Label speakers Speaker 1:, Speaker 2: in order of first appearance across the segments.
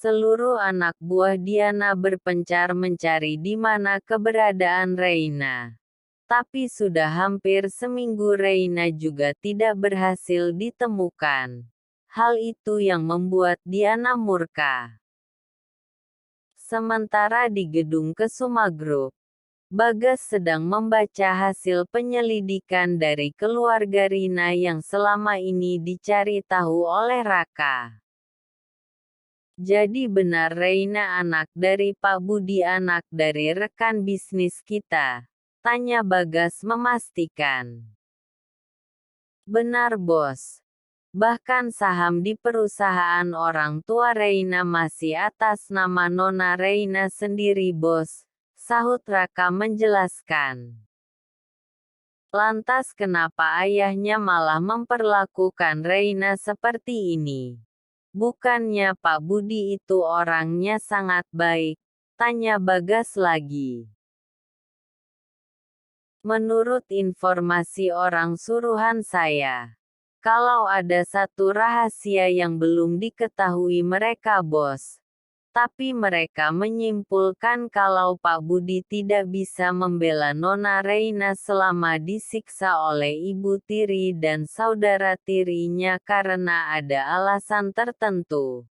Speaker 1: Seluruh anak buah Diana berpencar mencari di mana keberadaan Reina. Tapi sudah hampir seminggu Reina juga tidak berhasil ditemukan. Hal itu yang membuat Diana murka. Sementara di gedung Kesuma Group, Bagas sedang membaca hasil penyelidikan dari keluarga Rina yang selama ini dicari tahu oleh Raka. Jadi benar Reina anak dari Pak Budi, anak dari rekan bisnis kita? Tanya Bagas memastikan. Benar bos. Bahkan saham di perusahaan orang tua Reina masih atas nama Nona Reina sendiri bos, sahut Raka menjelaskan. Lantas kenapa ayahnya malah memperlakukan Reina seperti ini? Bukannya Pak Budi itu orangnya sangat baik? Tanya Bagas lagi. Menurut informasi orang suruhan saya, kalau ada satu rahasia yang belum diketahui mereka bos, tapi mereka menyimpulkan kalau Pak Budi tidak bisa membela Nona Reina selama disiksa oleh ibu tiri dan saudara tirinya karena ada alasan tertentu.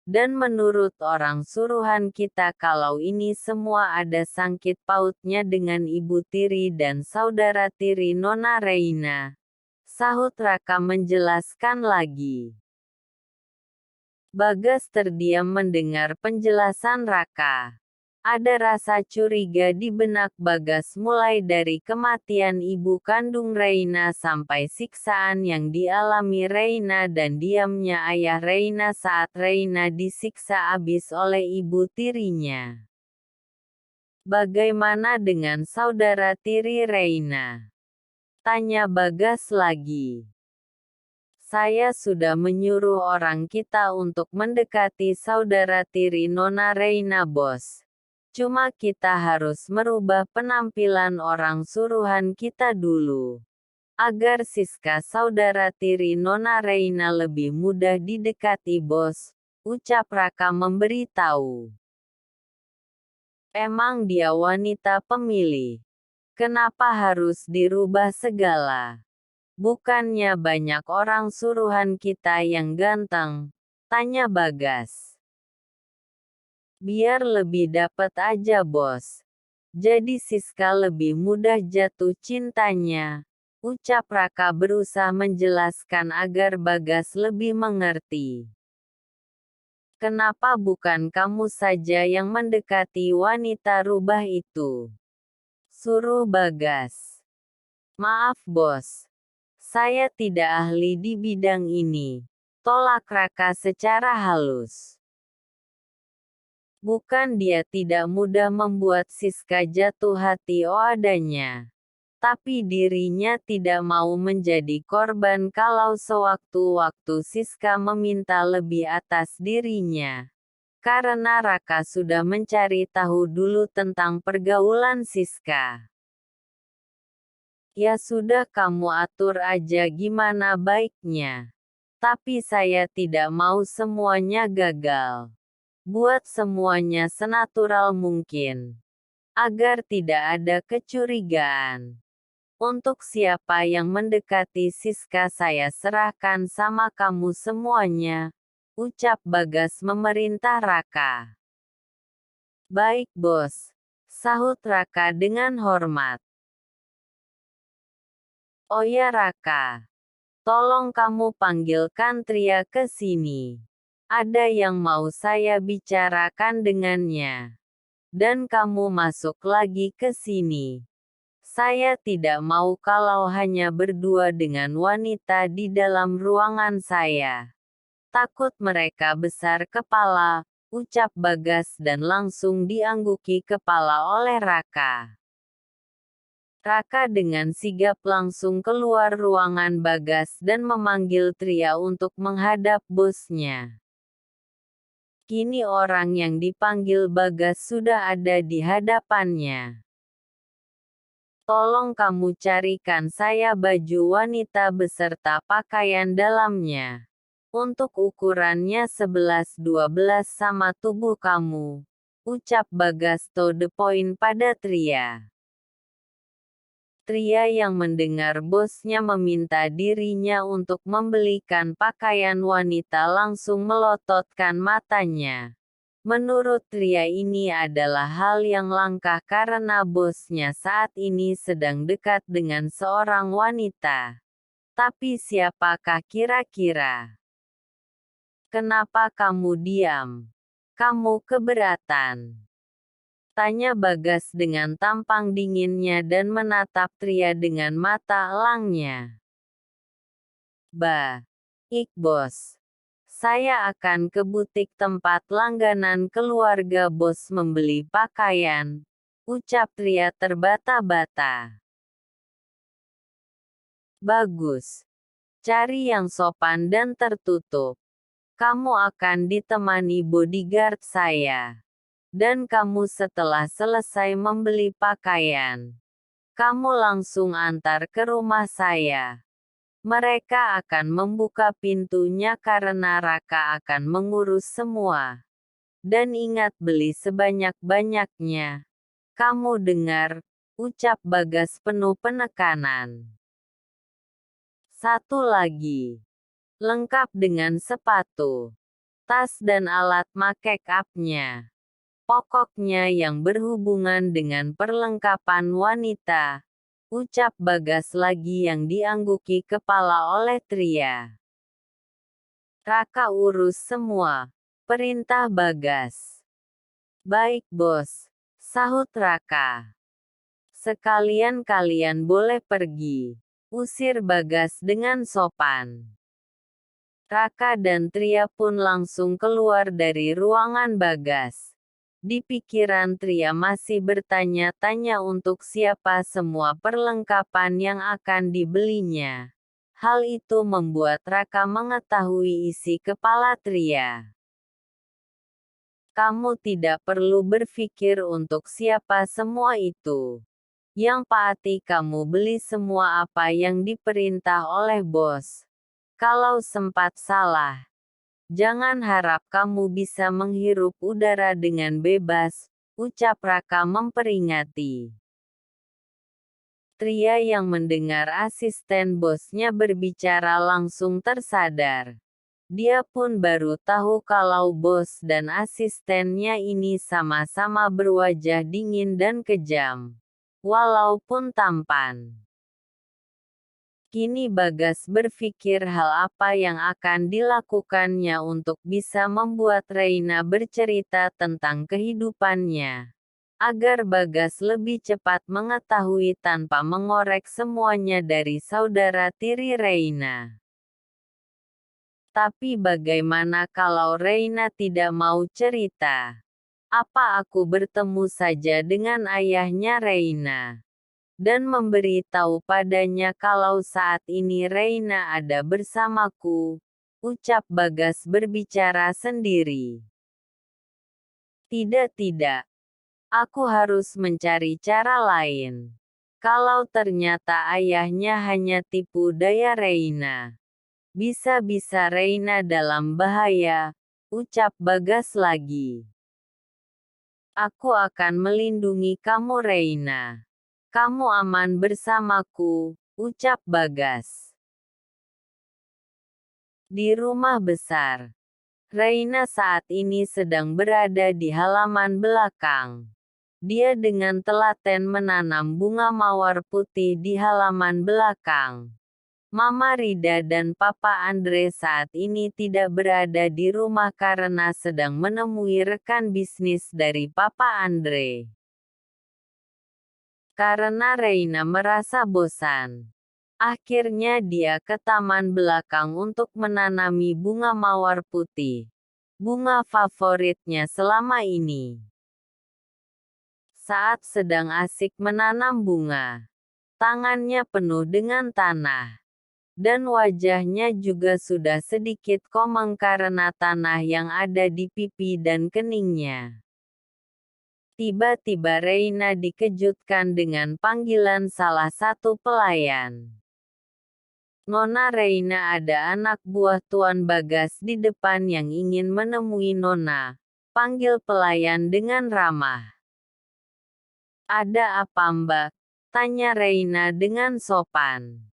Speaker 1: Dan menurut orang suruhan kita kalau ini semua ada sangkut pautnya dengan ibu tiri dan saudara tiri Nona Reina. Sahut Raka menjelaskan lagi. Bagas terdiam mendengar penjelasan Raka. Ada rasa curiga di benak Bagas mulai dari kematian ibu kandung Reina sampai siksaan yang dialami Reina dan diamnya ayah Reina saat Reina disiksa abis oleh ibu tirinya. Bagaimana dengan saudara tiri Reina? Tanya Bagas lagi. Saya sudah menyuruh orang kita untuk mendekati saudara tiri Nona Reina bos. Cuma kita harus merubah penampilan orang suruhan kita dulu. Agar Siska saudara tiri Nona Reina lebih mudah didekati bos, ucap Raka memberitahu. Emang dia wanita pemilih. Kenapa harus dirubah segala? Bukannya banyak orang suruhan kita yang ganteng? Tanya Bagas. Biar lebih dapat aja bos. Jadi Siska lebih mudah jatuh cintanya, ucap Raka berusaha menjelaskan agar Bagas lebih mengerti. Kenapa bukan kamu saja yang mendekati wanita rubah itu? Suruh Bagas. Maaf bos. Saya tidak ahli di bidang ini. Tolak Raka secara halus. Bukan dia tidak mudah membuat Siska jatuh hati adanya. Tapi dirinya tidak mau menjadi korban kalau sewaktu-waktu Siska meminta lebih atas dirinya. Karena Raka sudah mencari tahu dulu tentang pergaulan Siska. Ya sudah kamu atur aja gimana baiknya. Tapi saya tidak mau semuanya gagal. Buat semuanya senatural mungkin. Agar tidak ada kecurigaan. Untuk siapa yang mendekati Siska saya serahkan sama kamu semuanya, ucap Bagas memerintah Raka. Baik bos, sahut Raka dengan hormat. Oh ya Raka, tolong kamu panggilkan Tria ke sini. Ada yang mau saya bicarakan dengannya. Dan kamu masuk lagi ke sini. Saya tidak mau kalau hanya berdua dengan wanita di dalam ruangan saya. Takut mereka besar kepala, ucap Bagas dan langsung diangguki kepala oleh Raka. Raka dengan sigap langsung keluar ruangan Bagas dan memanggil Tria untuk menghadap bosnya. Kini orang yang dipanggil Bagas sudah ada di hadapannya. Tolong kamu carikan saya baju wanita beserta pakaian dalamnya. Untuk ukurannya 11-12 sama tubuh kamu, ucap Bagas to the point pada Tria. Tria yang mendengar bosnya meminta dirinya untuk membelikan pakaian wanita langsung melototkan matanya. Menurut Tria ini adalah hal yang langka karena bosnya saat ini sedang dekat dengan seorang wanita. Tapi siapakah kira-kira? Kenapa kamu diam? Kamu keberatan? Tanya Bagas dengan tampang dinginnya dan menatap Tria dengan mata elangnya. Bos. Saya akan ke butik tempat langganan keluarga bos membeli pakaian, ucap Tria terbata-bata. Bagus. Cari yang sopan dan tertutup. Kamu akan ditemani bodyguard saya. Dan kamu setelah selesai membeli pakaian, kamu langsung antar ke rumah saya. Mereka akan membuka pintunya karena Raka akan mengurus semua. Dan ingat beli sebanyak-banyaknya. Kamu dengar, ucap Bagas penuh penekanan. Satu lagi. Lengkap dengan sepatu, tas dan alat make up-nya. Pokoknya yang berhubungan dengan perlengkapan wanita, ucap Bagas lagi yang diangguki kepala oleh Tria. Raka urus semua, perintah Bagas. Baik bos, sahut Raka. Sekalian kalian boleh pergi, usir Bagas dengan sopan. Raka dan Tria pun langsung keluar dari ruangan Bagas. Di pikiran Tria masih bertanya-tanya untuk siapa semua perlengkapan yang akan dibelinya. Hal itu membuat Raka mengetahui isi kepala Tria. Kamu tidak perlu berpikir untuk siapa semua itu. Yang pasti kamu beli semua apa yang diperintah oleh bos. Kalau sempat salah, jangan harap kamu bisa menghirup udara dengan bebas, ucap Raka memperingati. Tria yang mendengar asisten bosnya berbicara langsung tersadar. Dia pun baru tahu kalau bos dan asistennya ini sama-sama berwajah dingin dan kejam. Walaupun tampan. Kini Bagas berpikir hal apa yang akan dilakukannya untuk bisa membuat Reina bercerita tentang kehidupannya. Agar Bagas lebih cepat mengetahui tanpa mengorek semuanya dari saudara tiri Reina. Tapi bagaimana kalau Reina tidak mau cerita? Apa aku bertemu saja dengan ayahnya Reina? Dan memberitahu padanya kalau saat ini Reina ada bersamaku, ucap Bagas berbicara sendiri. Tidak, aku harus mencari cara lain. Kalau ternyata ayahnya hanya tipu daya Reina, bisa-bisa Reina dalam bahaya, ucap Bagas lagi. Aku akan melindungi kamu Reina. Kamu aman bersamaku, ucap Bagas. Di rumah besar, Reina saat ini sedang berada di halaman belakang. Dia dengan telaten menanam bunga mawar putih di halaman belakang. Mama Rida dan Papa Andre saat ini tidak berada di rumah karena sedang menemui rekan bisnis dari Papa Andre. Karena Reina merasa bosan. Akhirnya dia ke taman belakang untuk menanami bunga mawar putih. Bunga favoritnya selama ini. Saat sedang asik menanam bunga, tangannya penuh dengan tanah. Dan wajahnya juga sudah sedikit komeng karena tanah yang ada di pipi dan keningnya. Tiba-tiba Reina dikejutkan dengan panggilan salah satu pelayan. Nona Reina, ada anak buah Tuan Bagas di depan yang ingin menemui Nona. Panggil pelayan dengan ramah. Ada apa Mbak? Tanya Reina dengan sopan.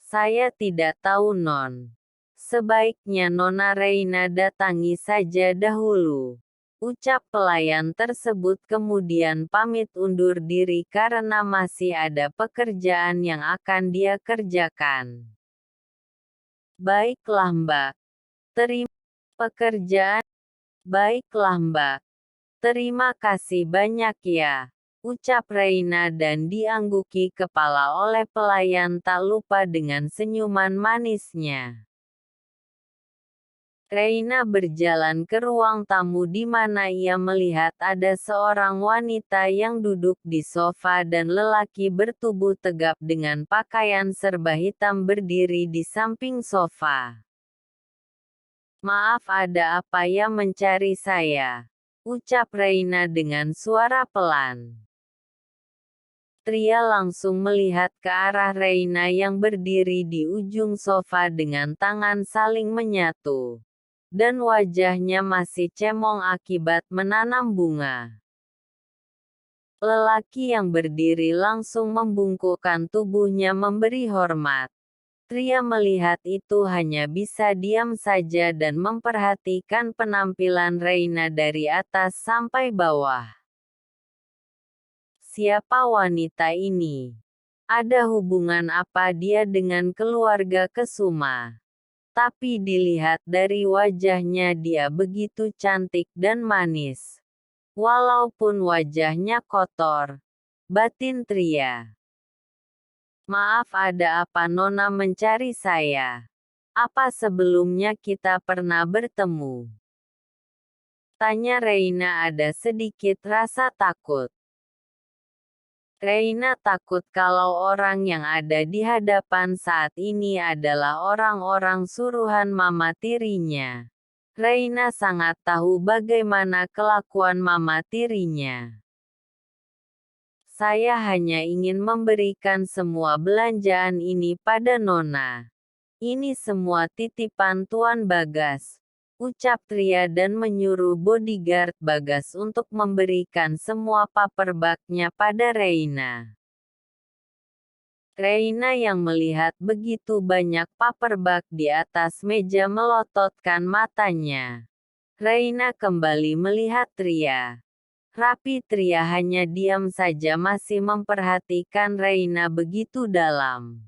Speaker 1: Saya tidak tahu Non. Sebaiknya Nona Reina datangi saja dahulu. Ucap pelayan tersebut kemudian pamit undur diri karena masih ada pekerjaan yang akan dia kerjakan. Baiklah Mbak. Terima pekerjaan. Baiklah Mbak. Terima kasih banyak ya. Ucap Reina dan diangguki kepala oleh pelayan tak lupa dengan senyuman manisnya. Reina berjalan ke ruang tamu di mana ia melihat ada seorang wanita yang duduk di sofa dan lelaki bertubuh tegap dengan pakaian serba hitam berdiri di samping sofa. Maaf, ada apa ya mencari saya? Ucap Reina dengan suara pelan. Tria langsung melihat ke arah Reina yang berdiri di ujung sofa dengan tangan saling menyatu. Dan wajahnya masih cemong akibat menanam bunga. Lelaki yang berdiri langsung membungkukkan tubuhnya memberi hormat. Tria melihat itu hanya bisa diam saja dan memperhatikan penampilan Reina dari atas sampai bawah. Siapa wanita ini? Ada hubungan apa dia dengan keluarga Kesuma? Tapi dilihat dari wajahnya dia begitu cantik dan manis. Walaupun wajahnya kotor. Batin Tria. Maaf, ada apa Nona mencari saya? Apa sebelumnya kita pernah bertemu? Tanya Reina ada sedikit rasa takut. Reina takut kalau orang yang ada di hadapan saat ini adalah orang-orang suruhan mama tirinya. Reina sangat tahu bagaimana kelakuan mama tirinya. Saya hanya ingin memberikan semua belanjaan ini pada Nona. Ini semua titipan Tuan Bagas. Ucap Tria dan menyuruh bodyguard Bagas untuk memberikan semua paperbagnya pada Reina. Reina yang melihat begitu banyak paperbag di atas meja melototkan matanya. Reina kembali melihat Tria. Rapi Tria hanya diam saja masih memperhatikan Reina begitu dalam.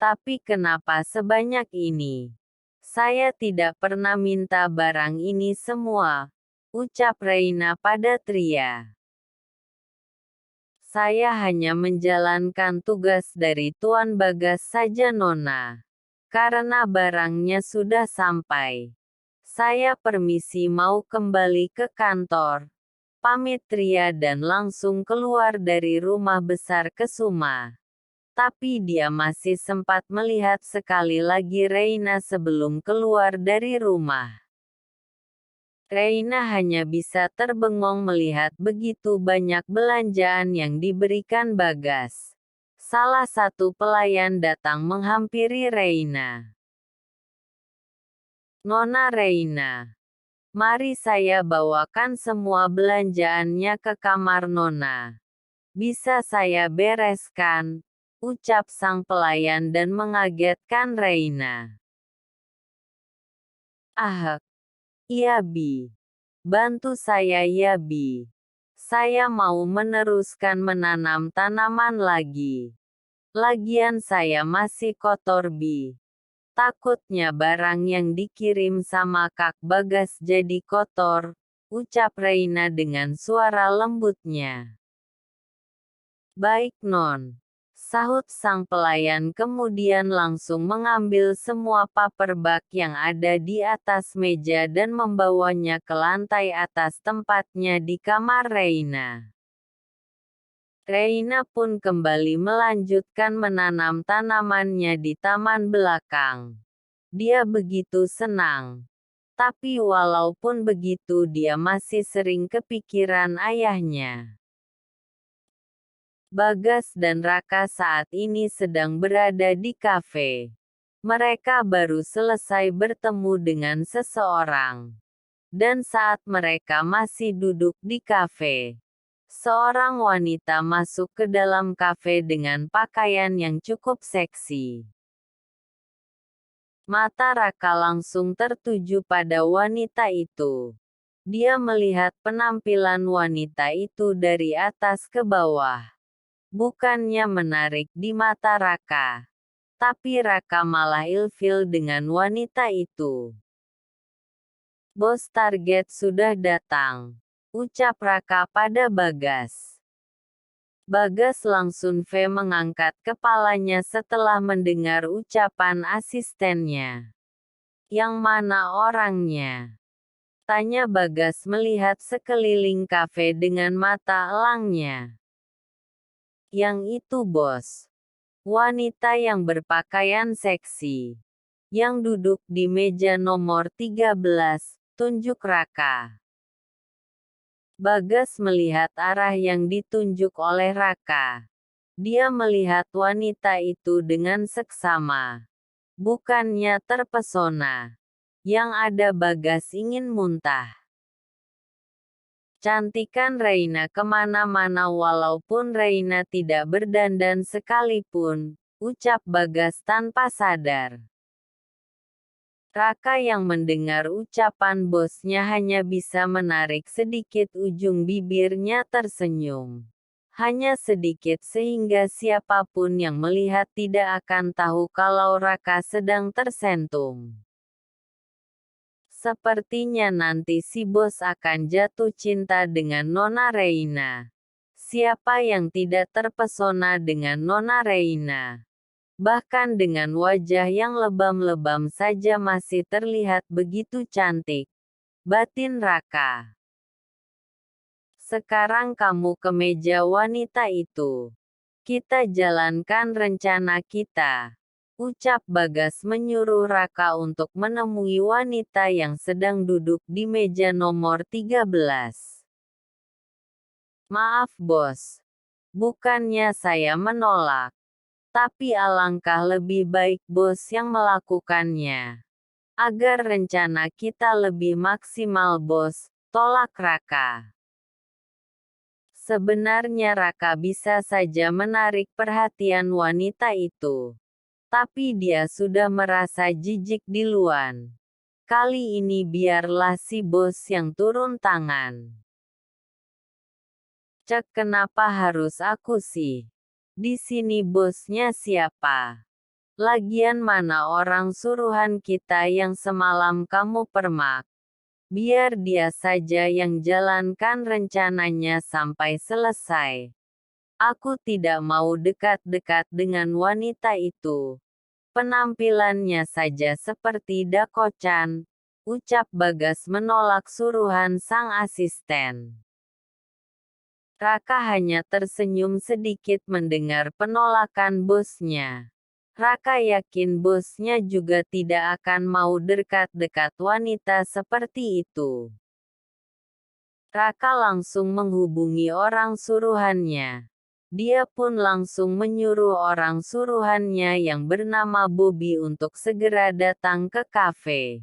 Speaker 1: Tapi kenapa sebanyak ini? Saya tidak pernah minta barang ini semua. Ucap Reina pada Tria. Saya hanya menjalankan tugas dari Tuan Bagas saja Nona. Karena barangnya sudah sampai. Saya permisi mau kembali ke kantor. Pamit Tria dan langsung keluar dari rumah besar Kesuma. Tapi dia masih sempat melihat sekali lagi Reina sebelum keluar dari rumah. Reina hanya bisa terbengong melihat begitu banyak belanjaan yang diberikan Bagas. Salah satu pelayan datang menghampiri Reina. Nona Reina, mari saya bawakan semua belanjaannya ke kamar Nona. Bisa saya bereskan? Ucap sang pelayan dan mengagetkan Reina. Ah, iya Bi. Bantu saya ya Bi. Saya mau meneruskan menanam tanaman lagi. Lagian saya masih kotor Bi. Takutnya barang yang dikirim sama Kak Bagas jadi kotor, ucap Reina dengan suara lembutnya. Baik Non. Sahut sang pelayan kemudian langsung mengambil semua paperbag yang ada di atas meja dan membawanya ke lantai atas tempatnya di kamar Reina. Reina pun kembali melanjutkan menanam tanamannya di taman belakang. Dia begitu senang. Tapi walaupun begitu dia masih sering kepikiran ayahnya. Bagas dan Raka saat ini sedang berada di kafe. Mereka baru selesai bertemu dengan seseorang. Dan saat mereka masih duduk di kafe, seorang wanita masuk ke dalam kafe dengan pakaian yang cukup seksi. Mata Raka langsung tertuju pada wanita itu. Dia melihat penampilan wanita itu dari atas ke bawah. Bukannya menarik di mata Raka, tapi Raka malah ilfil dengan wanita itu. "Bos target sudah datang," ucap Raka pada Bagas. Bagas langsung mengangkat kepalanya setelah mendengar ucapan asistennya. "Yang mana orangnya?" tanya Bagas melihat sekeliling kafe dengan mata elangnya. "Yang itu bos. Wanita yang berpakaian seksi. Yang duduk di meja nomor 13, tunjuk Raka. Bagas melihat arah yang ditunjuk oleh Raka. Dia melihat wanita itu dengan seksama. Bukannya terpesona. Yang ada Bagas ingin muntah. Cantikan Reina kemana-mana walaupun Reina tidak berdandan sekalipun, ucap Bagas tanpa sadar. Raka yang mendengar ucapan bosnya hanya bisa menarik sedikit ujung bibirnya tersenyum. Hanya sedikit sehingga siapapun yang melihat tidak akan tahu kalau Raka sedang tersentum. Sepertinya nanti si bos akan jatuh cinta dengan Nona Reina. Siapa yang tidak terpesona dengan Nona Reina? Bahkan dengan wajah yang lebam-lebam saja masih terlihat begitu cantik. Batin Raka. Sekarang kamu ke meja wanita itu. Kita jalankan rencana kita. Ucap Bagas menyuruh Raka untuk menemui wanita yang sedang duduk di meja nomor 13. "Maaf bos. Bukannya saya menolak. Tapi alangkah lebih baik bos yang melakukannya. Agar rencana kita lebih maksimal bos," tolak Raka. Sebenarnya Raka bisa saja menarik perhatian wanita itu. Tapi dia sudah merasa jijik duluan. Kali ini biarlah si bos yang turun tangan. "Cek kenapa harus aku sih? Di sini bosnya siapa? Lagian mana orang suruhan kita yang semalam kamu permak? Biar dia saja yang jalankan rencananya sampai selesai. Aku tidak mau dekat-dekat dengan wanita itu. Penampilannya saja seperti Dako-chan," ucap Bagas menolak suruhan sang asisten. Raka hanya tersenyum sedikit mendengar penolakan bosnya. Raka yakin bosnya juga tidak akan mau dekat-dekat wanita seperti itu. Raka langsung menghubungi orang suruhannya. Dia pun langsung menyuruh orang suruhannya yang bernama Bobby untuk segera datang ke kafe.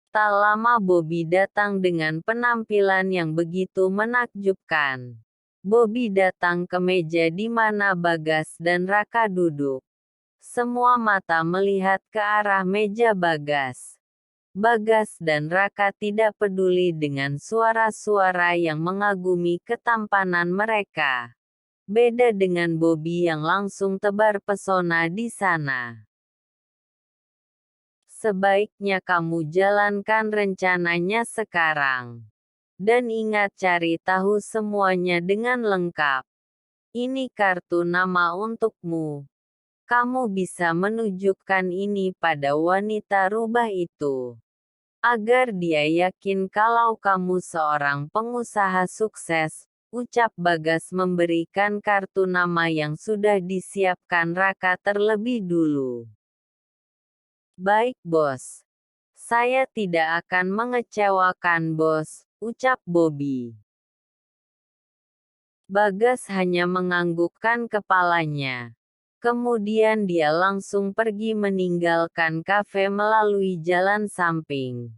Speaker 1: Tak lama Bobby datang dengan penampilan yang begitu menakjubkan. Bobby datang ke meja di mana Bagas dan Raka duduk. Semua mata melihat ke arah meja Bagas. Bagas dan Raka tidak peduli dengan suara-suara yang mengagumi ketampanan mereka. Beda dengan Bobby yang langsung tebar pesona di sana. Sebaiknya kamu jalankan rencananya sekarang. Dan ingat cari tahu semuanya dengan lengkap. Ini kartu nama untukmu. Kamu bisa menunjukkan ini pada wanita rubah itu. Agar dia yakin kalau kamu seorang pengusaha sukses, ucap Bagas memberikan kartu nama yang sudah disiapkan Raka terlebih dulu. "Baik bos. Saya tidak akan mengecewakan bos," ucap Bobby. Bagas hanya menganggukkan kepalanya. Kemudian dia langsung pergi meninggalkan kafe melalui jalan samping.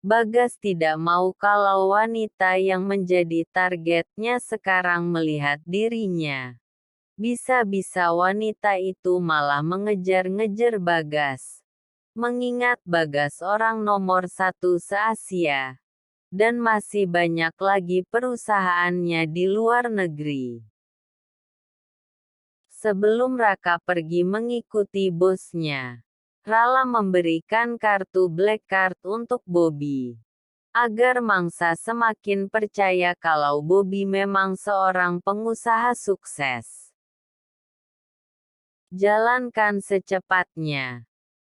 Speaker 1: Bagas tidak mau kalau wanita yang menjadi targetnya sekarang melihat dirinya. Bisa-bisa wanita itu malah mengejar-ngejar Bagas. Mengingat Bagas orang nomor satu se-Asia. Dan masih banyak lagi perusahaannya di luar negeri. Sebelum Raka pergi mengikuti bosnya, Rala memberikan kartu Black Card untuk Bobby. Agar mangsa semakin percaya kalau Bobby memang seorang pengusaha sukses. Jalankan secepatnya.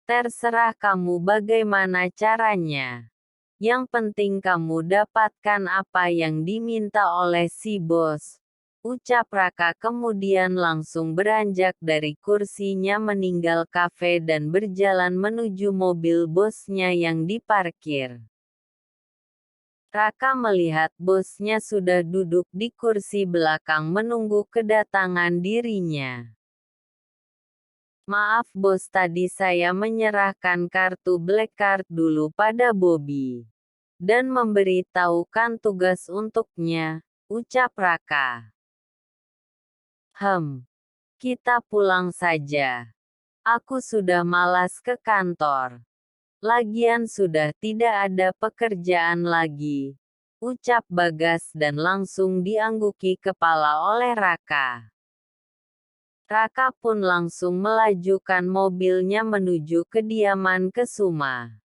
Speaker 1: Terserah kamu bagaimana caranya. Yang penting kamu dapatkan apa yang diminta oleh si bos. Ucap Raka kemudian langsung beranjak dari kursinya meninggal kafe dan berjalan menuju mobil bosnya yang diparkir. Raka melihat bosnya sudah duduk di kursi belakang menunggu kedatangan dirinya. Maaf bos, tadi saya menyerahkan kartu Black Card dulu pada Bobby. Dan memberitahukan tugas untuknya, ucap Raka. Kita pulang saja. Aku sudah malas ke kantor. Lagian sudah tidak ada pekerjaan lagi, ucap Bagas dan langsung diangguki kepala oleh Raka. Raka pun langsung melajukan mobilnya menuju kediaman Kesuma.